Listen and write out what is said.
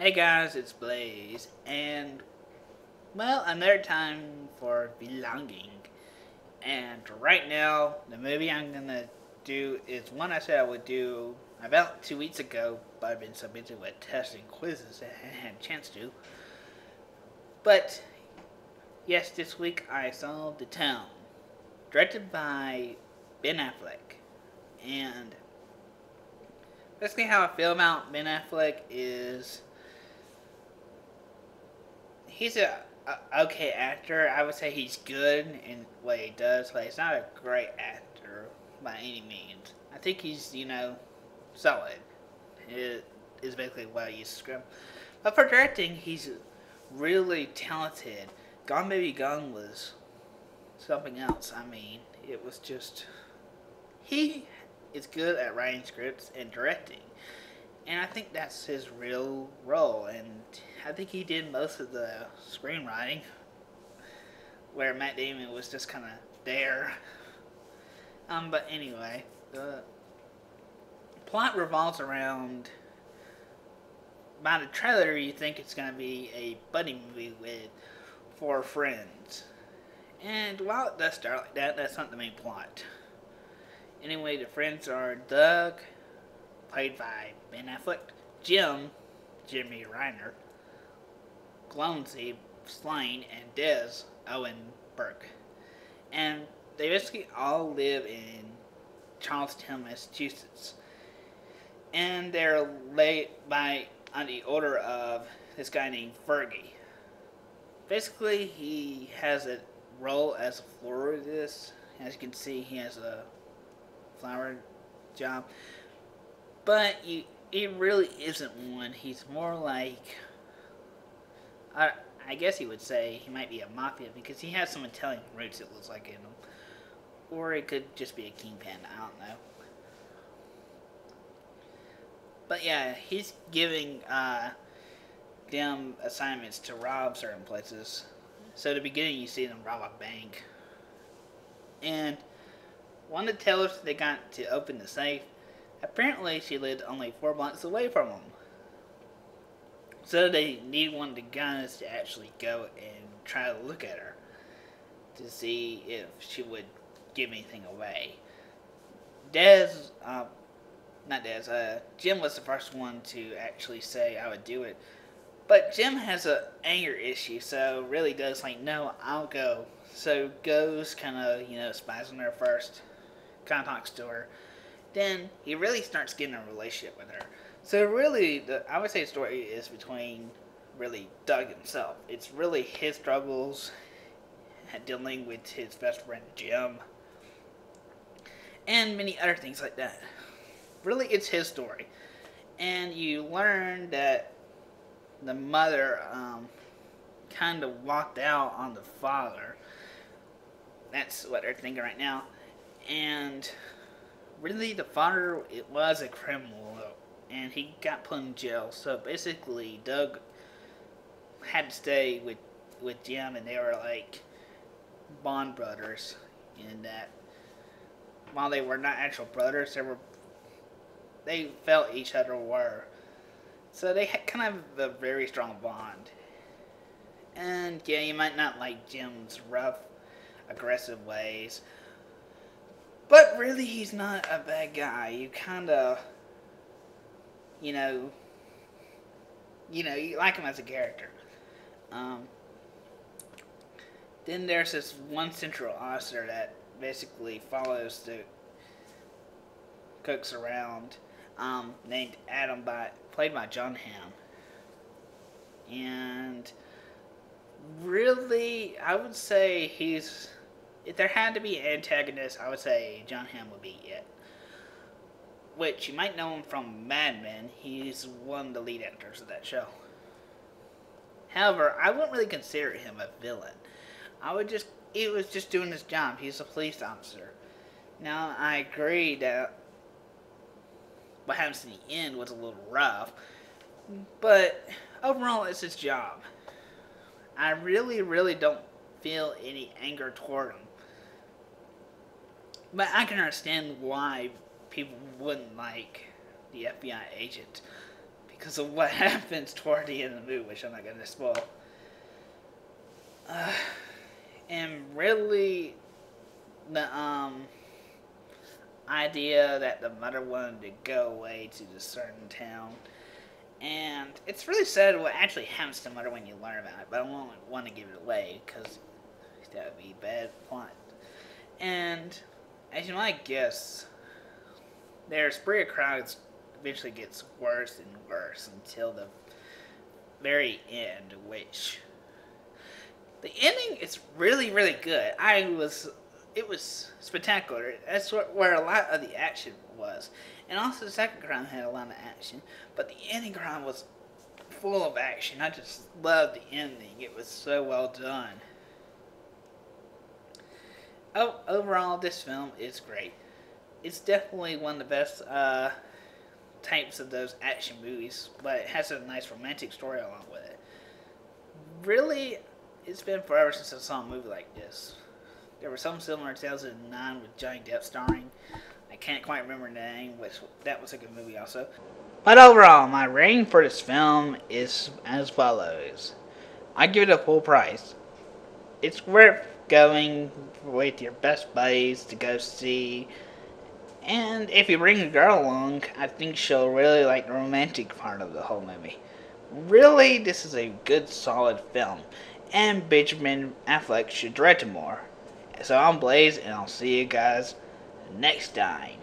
Hey guys, it's Blaze, and well, another time for belonging. And right now, the movie I'm gonna do is one I said I would do about 2 weeks ago, but I've been so busy with tests and quizzes that I hadn't had a chance to. But yes, this week I saw The Town, directed by Ben Affleck. And basically, how I feel about Ben Affleck is he's a okay actor. I would say he's good in what he does, but he's not a great actor by any means. I think he's solid. It is basically what I use to describe. But for directing, he's really talented. Gone Baby Gone was something else. I mean, it was just he is good at writing scripts and directing. And I think that's his real role. And I think he did most of the screenwriting, where Matt Damon was just kind of there. But anyway, the plot revolves around. By the trailer, you think it's going to be a buddy movie with four friends. And while it does start like that, that's not the main plot. Anyway, the friends are Doug, played by Ben Affleck, Jim, Jeremy Renner, Clonsey, Slane, and Des, Owen Burke. And they basically all live in Charlestown, Massachusetts. And they're laid by on the order of this guy named Fergie. Basically, he has a role as a florist. As you can see, he has a flower job. But he really isn't one. He's more like, I guess he would say he might be a mafia because he has some Italian roots, it looks like, in him. Or it could just be a kingpin, I don't know. But yeah, he's giving them assignments to rob certain places. So at the beginning, you see them rob a bank. And one of the tellers they got to open the safe, apparently she lived only 4 blocks away from them. So they need one of the guys to actually go and try to look at her to see if she would give anything away. Jim was the first one to actually say I would do it. But Jim has an anger issue, so really does like, no, I'll go. So goes, kind of, spies on her first, kind of talks to her. Then he really starts getting a relationship with her. So really, I would say the story is between really Doug himself. It's really his struggles dealing with his best friend Jim, and many other things like that. Really, it's his story. And you learn that the mother kind of walked out on the father. That's what they're thinking right now. And really, the father, it was a criminal, and he got put in jail. So basically, Doug had to stay with Jim, and they were like bond brothers. In that, while they were not actual brothers, they felt each other were. So they had kind of a very strong bond. And yeah, you might not like Jim's rough, aggressive ways, but really he's not a bad guy. You kind of, you like him as a character. Then there's this one central officer that basically follows the cooks around, named Adam, played by Jon Hamm. And really, I would say if there had to be an antagonist, I would say Jon Hamm would be it. Which you might know him from Mad Men. He's one of the lead actors of that show. However, I wouldn't really consider him a villain. He was just doing his job. He's a police officer. Now, I agree that what happens in the end was a little rough, but overall, it's his job. I really, really don't feel any anger toward him. But I can understand why people wouldn't like the FBI agent, because of what happens toward the end of the movie, which I'm not going to spoil. And really, the idea that the mother wanted to go away to this certain town, and it's really sad what actually happens to the mother when you learn about it, but I won't want to give it away because that would be bad plot. And as you might guess, their spree of crowds eventually gets worse and worse until the very end, which the ending is really, really good. It was spectacular. That's where a lot of the action was. And also the second crime had a lot of action, but the ending crime was full of action. I just loved the ending. It was so well done. Oh, overall, this film is great. It's definitely one of the best types of those action movies, but it has a nice romantic story along with it. Really, it's been forever since I saw a movie like this. There was something similar in 2009 with Johnny Depp starring. I can't quite remember the name, which that was a good movie also. But overall, my rating for this film is as follows. I give it a full price. It's worth going with your best buddies to go see. And if you bring a girl along, I think she'll really like the romantic part of the whole movie. Really, this is a good, solid film. And Benjamin Affleck should direct it more. So I'm Blaze, and I'll see you guys next time.